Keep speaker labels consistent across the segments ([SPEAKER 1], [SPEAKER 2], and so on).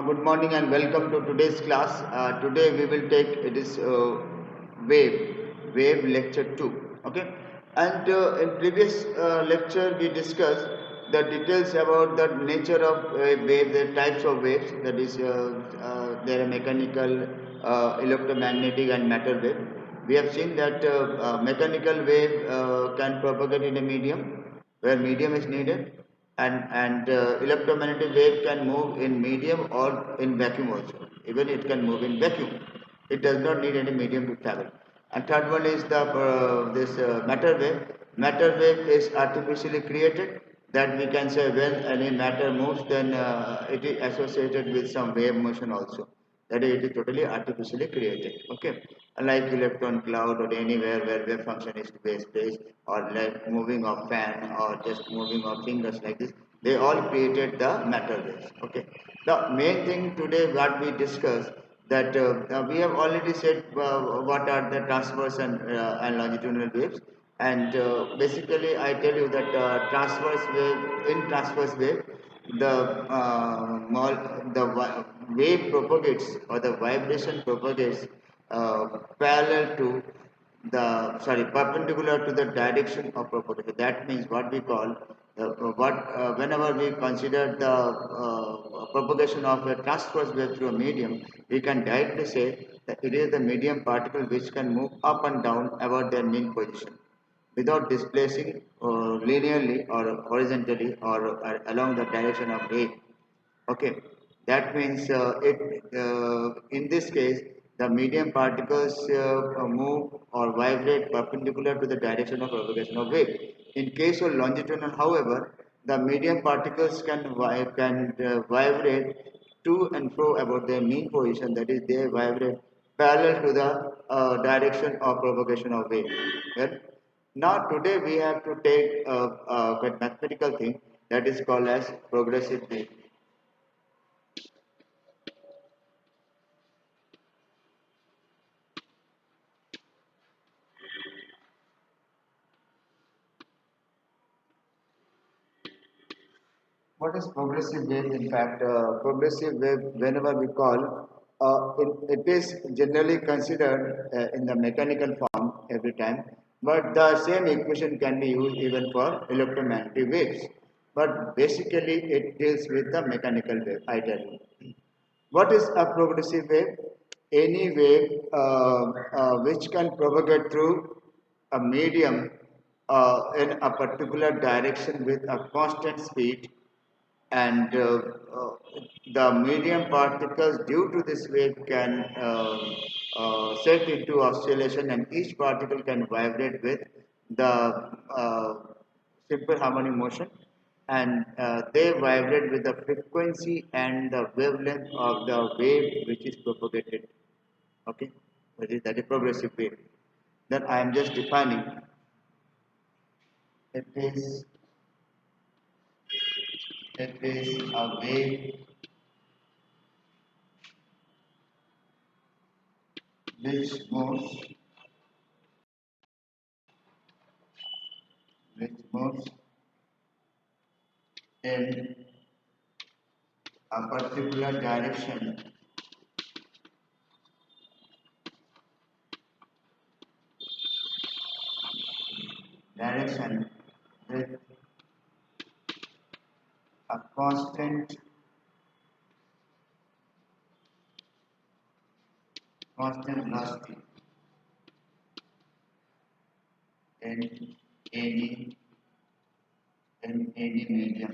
[SPEAKER 1] Good morning and welcome to today's class. Today we will take this wave lecture 2. Okay, and in previous lecture we discussed the details about the nature of wave, the types of waves. That is, there are mechanical, electromagnetic, and matter wave. We have seen that mechanical wave can propagate in a medium where medium is needed, and electromagnetic wave can move in medium or in vacuum also. Even it can move in vacuum. It does not need any medium to travel. And third one is the this matter wave. Matter wave is artificially created. That we can say when any matter moves, then it is associated with some wave motion also. That is, it is totally artificially created. Okay, like electron cloud or anywhere where wave function is base based, or like moving of fan or just moving of fingers like this, they all created the matter waves. Okay, the main thing today what we discuss, that we have already said what are the transverse and longitudinal waves, and basically I tell you that transverse wave, the wave propagates, or the vibration propagates parallel to the perpendicular to the direction of propagation. That means what we call whenever we consider the propagation of a transverse wave through a medium, we can directly say that it is the medium particle which can move up and down about their mean position without displacing linearly or horizontally or along the direction of wave. Okay, that means in this case the medium particles move or vibrate perpendicular to the direction of propagation of wave. In case of longitudinal, however, the medium particles can vibrate to and fro about their mean position. That is, they vibrate parallel to the direction of propagation of wave. Well, now today we have to take a mathematical thing that is called as progressive wave. What is progressive wave? In fact, progressive wave, whenever we call, it is generally considered in the mechanical form every time, but the same equation can be used even for electromagnetic waves. But basically, it deals with the mechanical wave, I tell you. What is a progressive wave? Any wave which can propagate through a medium in a particular direction with a constant speed, and the medium particles due to this wave can set into oscillation, and each particle can vibrate with the uh, simple harmonic motion, and they vibrate with the frequency and the wavelength of the wave which is propagated. Okay, that is progressive wave. Then I am just defining it is a wave which moves in a particular direction with a constant velocity in any any medium.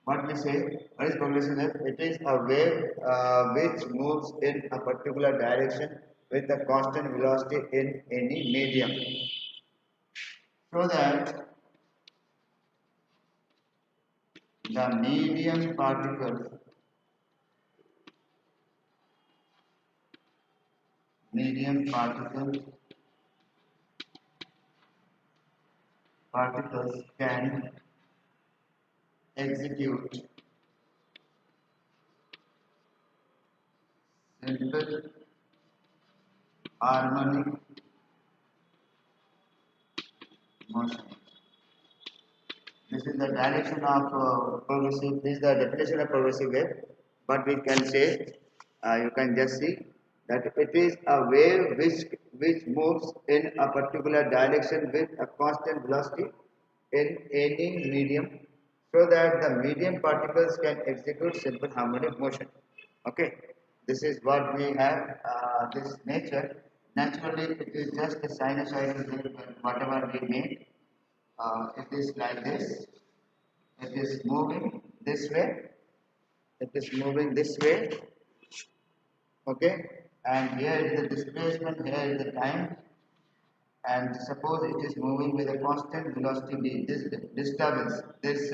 [SPEAKER 1] What we say, what is progressive wave? It is a wave which moves in a particular direction with a constant velocity in any medium. So that the medium particles can execute simple harmonic motion This is the direction of progressive. This is the definition of progressive wave. But we can say, you can just see that it is a wave which moves in a particular direction with a constant velocity in any medium, so that the medium particles can execute simple harmonic motion. Okay, this is what we have. This nature. Naturally, it is just a sinusoidal wave, whatever we make. It is like this. It is moving this way. It is moving this way. Okay, and here is the displacement. Here is the time. And suppose it is moving with a constant velocity v. This disturbance, this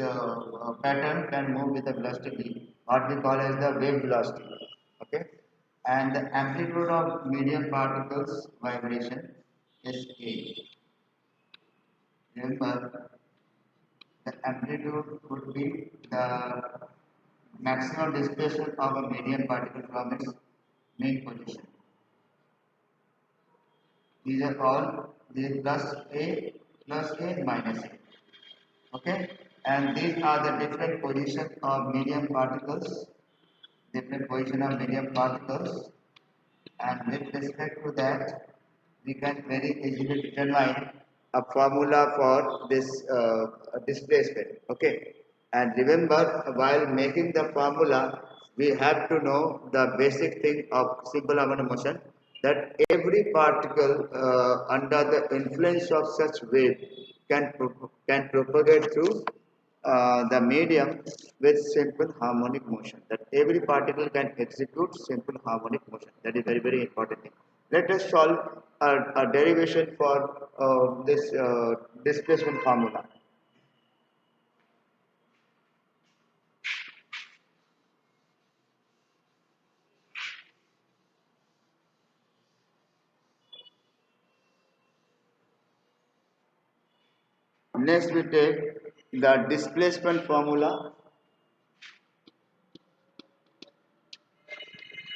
[SPEAKER 1] pattern can move with a velocity v, what we call as the wave velocity. Okay, and the amplitude of medium particles vibration is a. Remember, the amplitude would be the maximum displacement of a medium particle from its main position. These are all these plus A minus A. Okay, and these are the different positions of medium particles, and with respect to that, we can very easily determine a formula for this displacement. Okay, and remember, while making the formula, we have to know the basic thing of simple harmonic motion, that every particle under the influence of such wave can propagate through the medium with simple harmonic motion. That every particle can execute simple harmonic motion. That is very important thing. Let us solve a derivation for this displacement formula. Next we take the displacement formula.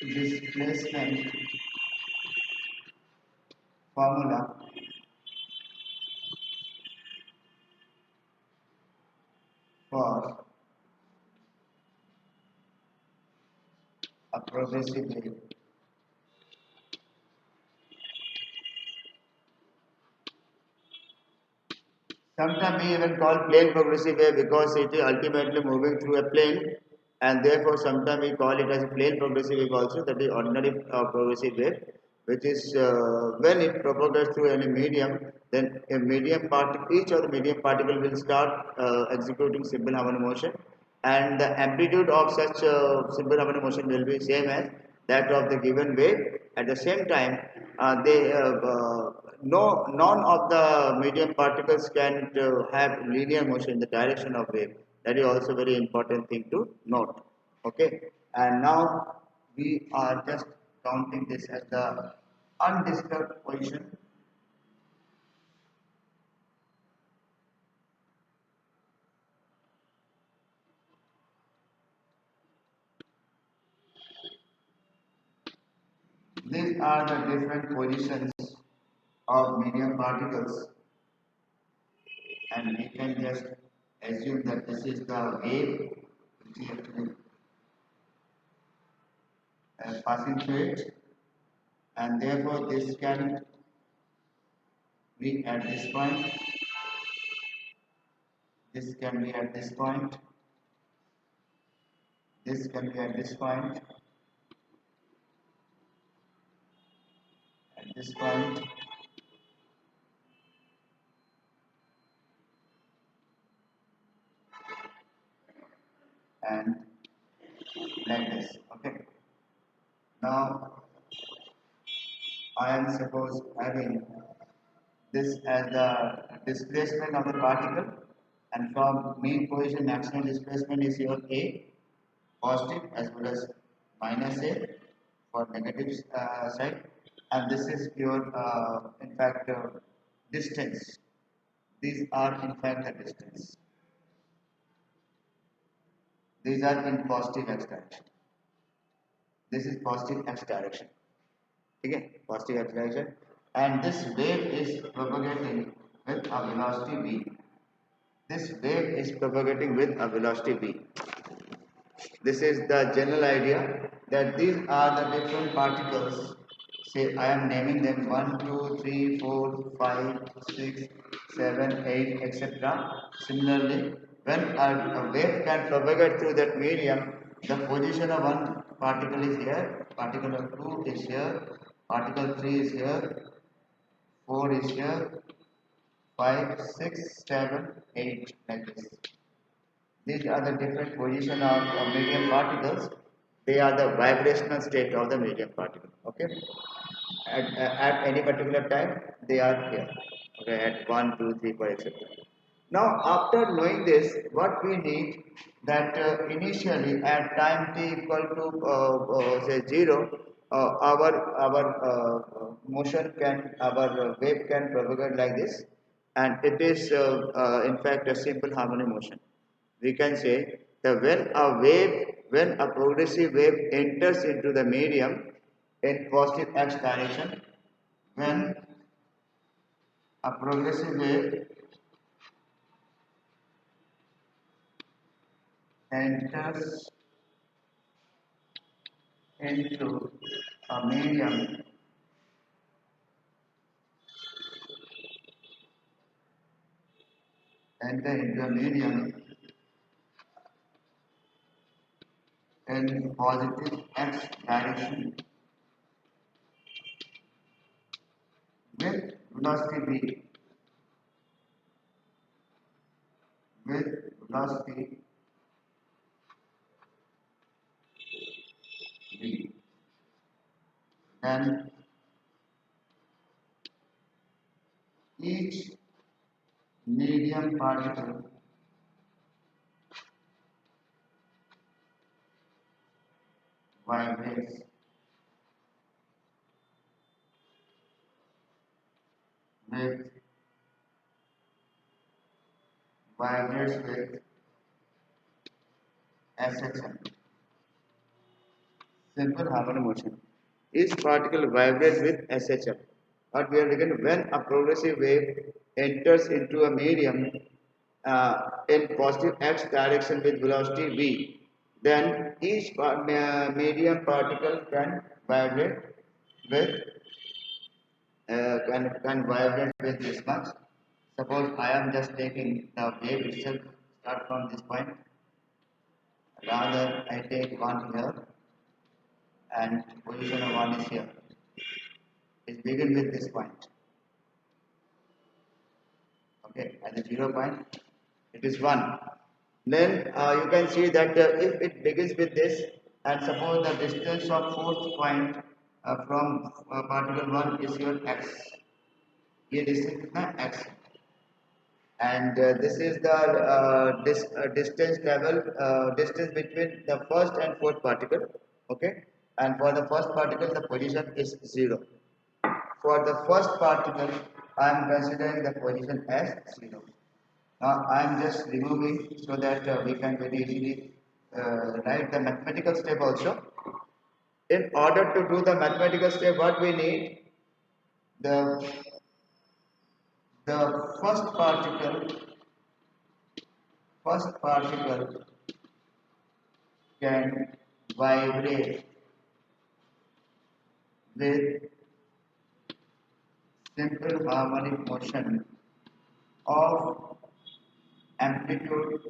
[SPEAKER 1] Displacement formula for a progressive wave. Sometimes we even call plane progressive wave because it is ultimately moving through a plane, and therefore sometimes we call it as a plane progressive wave also. That is ordinary progressive wave, which is when it propagates through any medium, then a medium particle, each of the medium particle will start executing simple harmonic motion, and the amplitude of such simple harmonic motion will be same as that of the given wave. At the same time, no, none of the medium particles can have linear motion in the direction of wave. That is also very important thing to note. Okay, and now we are just counting this as the undisturbed position. These are the different positions of medium particles, and we can just assume that this is the wave which is actually passing through it, and therefore this can be at this point, this can be at this point, this can be at this point, at this point, and like this. Okay, now I am suppose having this as the displacement of the particle, and from mean position maximum displacement is your A positive as well as minus A for negative side, and this is your in fact distance. These are in fact the distance. These are in positive x direction. This is positive x direction. Okay, positive x direction, and this wave is propagating with a velocity v. this wave is propagating with a velocity v. This is the general idea that these are the different particles. Say I am naming them 1, 2, 3, 4, 5, 6, 7, 8, etc. Similarly, when a wave can propagate through that medium, the position of one particle is here, particle of 2 is here, particle 3 is here, 4 is here, 5, 6, 7, 8 like this. These are the different position of medium particles. They are the vibrational state of the medium particle. Okay. At any particular time, they are here. Okay. At 1, 2, 3, 4, etc. Now, after knowing this, what we need that initially at time t equal to say 0, our motion can our wave can propagate like this, and it is in fact a simple harmonic motion. We can say that when a progressive wave enters into the medium in positive x direction, when a progressive wave enters into a medium enter into a medium in positive x direction with velocity v, with velocity v, then each medium particle vibrates with vibrates with SHM, simple harmonic motion. Each particle vibrates with SHM. What we are looking when a progressive wave enters into a medium in positive x direction with velocity v, then each medium particle can vibrate with can vibrate with this much. Suppose I am just taking the wave itself, start from this point. Rather, I take one here and position of one is here. It begin with this point. Okay, at the 0 point, it is 1. Then you can see that if it begins with this, and suppose the distance of fourth point from particle 1 is your x. Here distance is my x. And this is the distance level, distance between the first and fourth particle. Okay, and for the first particle, the position is 0. For the first particle, I am considering the position as 0. Now I am just removing so that we can very easily write the mathematical step also. In order to do the mathematical step, what we need the the first particle can vibrate with simple harmonic motion of amplitude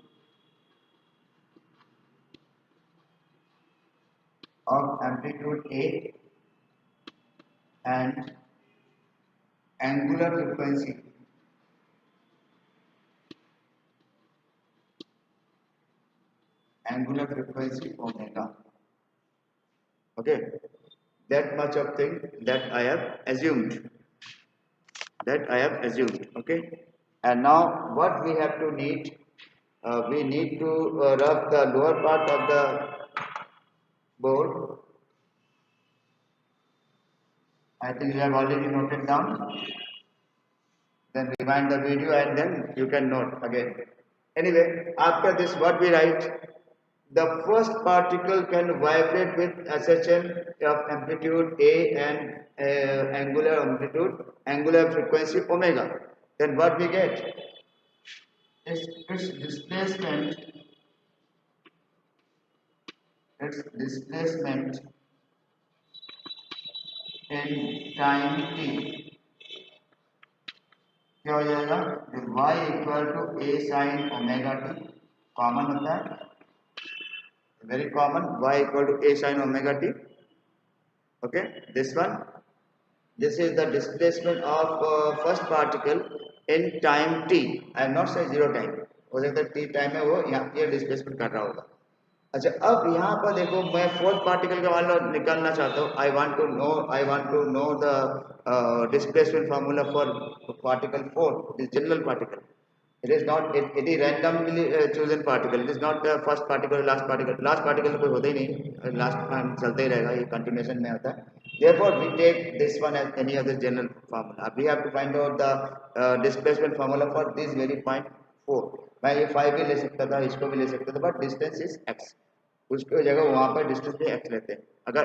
[SPEAKER 1] A and angular frequency omega. Okay, that much of thing that I have assumed. Okay, and now what we have to need, we need to rub the lower part of the board. I think you have already noted down. Then rewind the video and then you can note again. Anyway, after this, what we write? The first particle can vibrate with SHM of amplitude A and angular frequency omega. Then what we get? its displacement, its displacement in time t क्या हो जाएगा, y equal to a sin omega t, common होता है, very common, y equal to a sin omega t. Okay, this one, this is the displacement of first particle in time t. I am not saying zero time, हो सकता है t time में वो यहाँ ये displacement कर रहा होगा. अच्छा, अब यहाँ पर देखो मैं फोर्थ पार्टिकल का वाला निकालना चाहता हूँ. I want to know the displacement formula for particle 4, this general particle. It is not any randomly chosen particle. It is not the first particle, last particle. Last particle तो कोई होता ही नहीं, last time चलता ही रहेगा, ये continuation में आता है. Therefore, we take this one as any other general formula. We have to find out the displacement formula for this very point 4. मैं ये 5 भी ले सकता था, इसको भी ले सकता था, but distance is x. उसकी जगह वहाँ पर distance भी x लेते हैं. अगर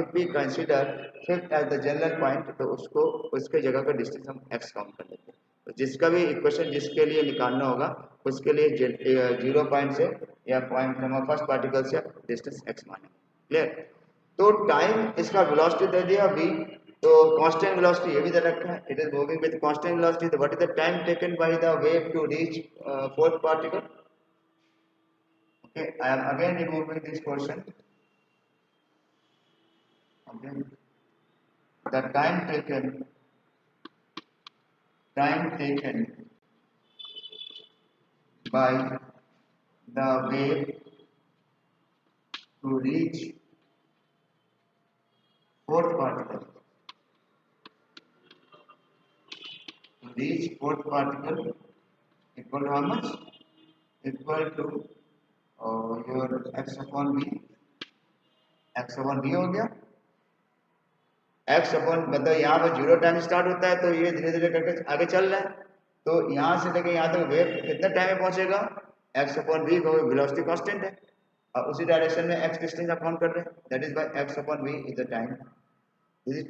[SPEAKER 1] if we consider fifth as the general point, तो उसको उसके जगह का distance हम x काउंट कर लेते हैं. तो जिसका भी इक्वेशन जिसके लिए निकालना होगा उसके लिए 0 पॉइंट से या पॉइंट नंबर फर्स्ट पार्टिकल से डिस्टेंस x माने. क्लियर. तो टाइम इसका वेलोसिटी दे दिया v, तो कांस्टेंट वेलोसिटी ये भी दे रखा है, it is moving with constant velocity. तो what is the time taken by the wave to reach fourth particle. Okay, I am again removing this portion. Okay, the time taken by the wave to reach fourth particle. To reach fourth particle equal to how much? Equal to your x upon v. x upon v हो गया. x upon मतलब यहाँ पर zero time start होता है, तो ये धीरे धीरे करके आगे चल रहा है. तो यहाँ से लेकर यहाँ तक वेव कितने टाइम में पहुंचेगा, x अपॉन v को वेलोसिटी कांस्टेंट है और उसी डायरेक्शन में x डिस्टेंस आप काउंट कर रहे हैं. That is by x upon v is the time. This is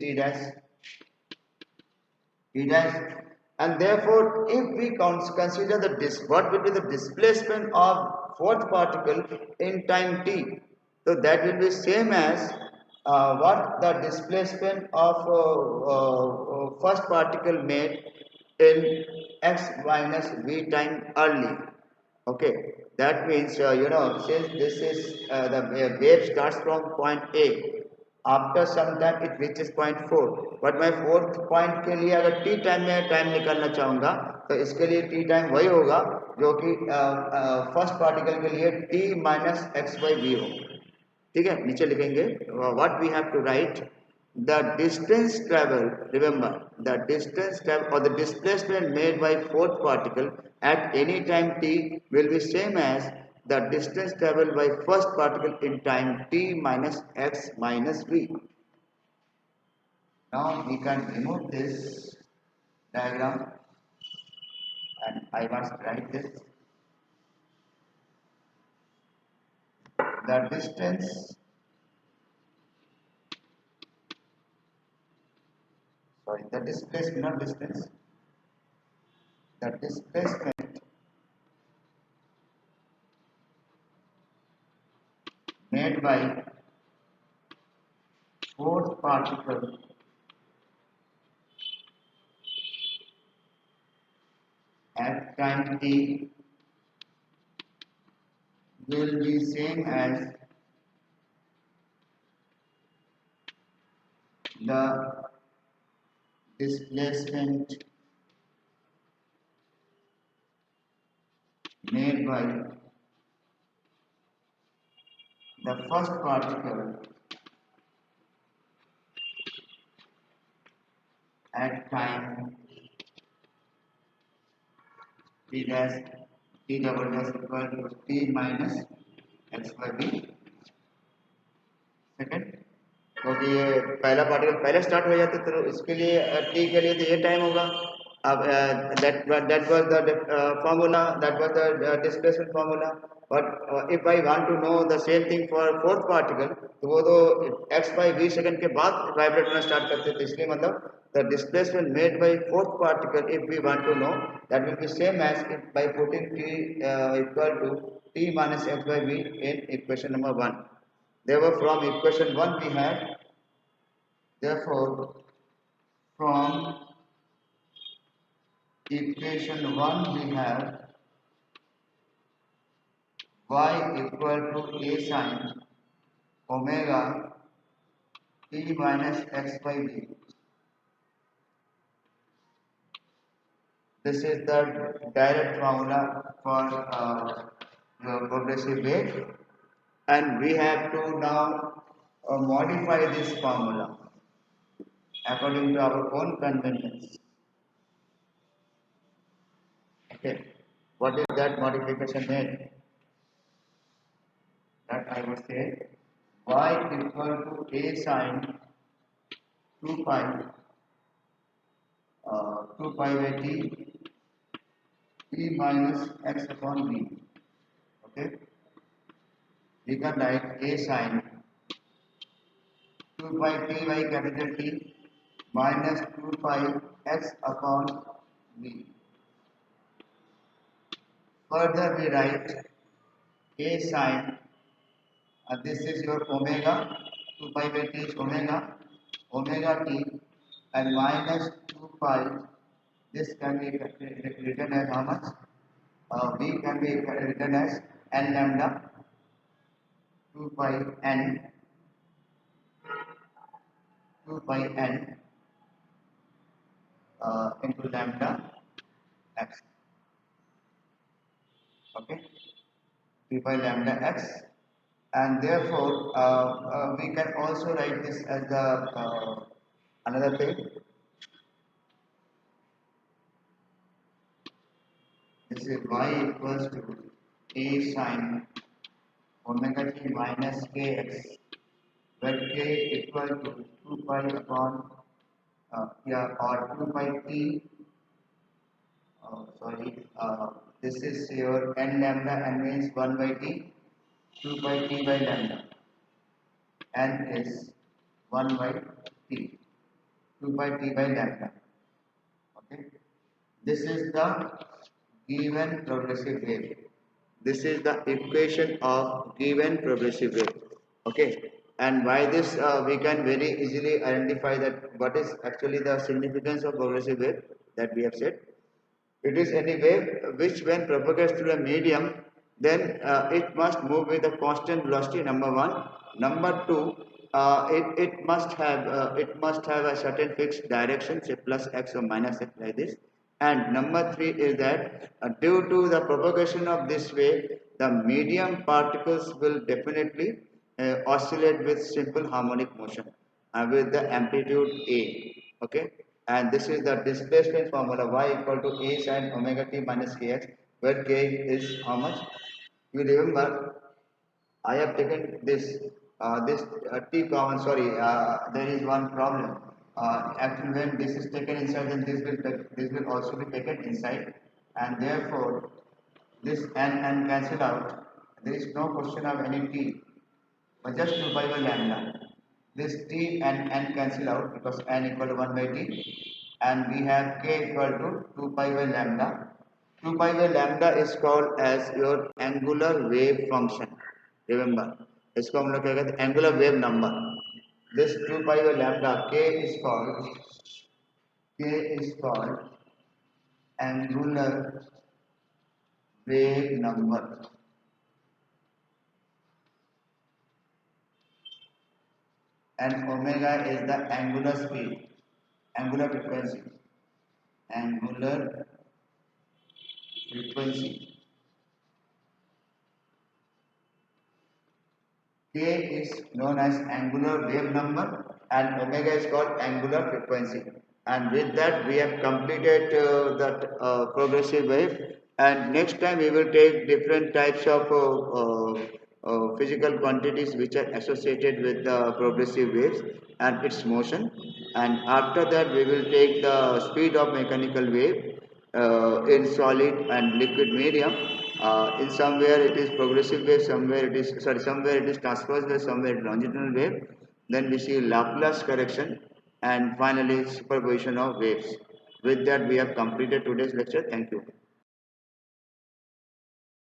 [SPEAKER 1] t dash. And therefore if we consider the what will be the displacement of fourth particle in time t, so that will be same as what the displacement of first particle made in x minus v time early. Okay, that means since this is the wave starts from point A, after some time it reaches point 4, but मैं fourth point के लिए अगर t time में time निकालना चाहूँगा तो इसके लिए t टाइम वही होगा जो कि फर्स्ट पार्टिकल के लिए t minus x by v हो. ठीक है, नीचे लिखेंगे what we have to write. The distance travel, remember the distance travel और the displacement made by fourth particle at any time t will be same as the distance traveled by first particle in time t minus x minus v. Now we can remove this diagram and I must write this. The distance the displacement, not distance, the displacement made by fourth particle at time t will be same as the displacement made by the first particle at time t dash t double dash equal to t minus x by v. Second, क्योंकि ये पहला particle पहले start हो जाता है तो इसके लिए t के लिए तो ये टाइम होगा. अब that was the formula, that was the displacement formula. But if I want to know the same thing for fourth particle, तो वो तो x by v सेकंड के बाद वाइब्रेट होना स्टार्ट करते हैं, तो इसलिए मतलब the displacement made by fourth particle, if we want to know, that will be same as if by putting t equal to t minus x by v in equation number 1. Therefore, from equation 1 we have, therefore from equation 1 we have y equal to a sine omega t minus x by v. This is the direct formula for the progressive wave, and we have to now modify this formula according to our own convenience. Okay, what is that modification made? That I would say y equal to a sine 2 pi 2 pi by t minus x upon v. Okay, we can write a sine 2 pi t by capital T minus 2 pi x upon v. Further we write a sine, this is your omega, 2 pi by t is omega t, and minus 2 pi, this can be written as how much? V can be written as n lambda 2 pi n 2 pi n into lambda x. Okay, 2 pi lambda x, and therefore we can also write this as the another thing. This is y equals to a sine omega t minus kx, where k equal to 2 pi upon or 2 pi t. Sorry, this is your n lambda, n means 1 by t, 2 by t by lambda, n is 1 by t, 2 by t by lambda. Okay, this is the given progressive wave. This is the equation of given progressive wave. Okay, and by this we can very easily identify that what is actually the significance of progressive wave that we have said. It is any wave which when propagates through a medium, then it must move with a constant velocity, number one. Number two, it must have a certain fixed direction, say plus x or minus x, like this. And number three is that due to the propagation of this wave, the medium particles will definitely oscillate with simple harmonic motion with the amplitude a. Okay, and this is the displacement formula, y equal to a sine omega t minus kx, where k is how much? You remember, I have taken this t common. Sorry, there is one problem. Actually, when this is taken inside, then this will also be taken inside, and therefore this n cancel out. There is no question of any t, but just 2 pi by lambda. This t and n cancel out because n equal to 1 by t, and we have k equal to 2 pi by lambda. 2 pi by lambda is called as your angular wave function. Remember, इसको हम लोग क्या कहते हैं? Angular wave number. This 2 pi by lambda k is called angular wave number. And omega is the angular speed, angular frequency, angular frequency. K is known as angular wave number and omega is called angular frequency. And with that we have completed that progressive wave, and next time we will take different types of physical quantities which are associated with the progressive waves and its motion, and after that we will take the speed of mechanical wave in solid and liquid medium. In somewhere it is progressive wave, somewhere it is somewhere it is transverse wave, somewhere it is longitudinal wave. Then we see Laplace correction. and finally superposition of waves. With that, we have completed today's lecture. Thank you.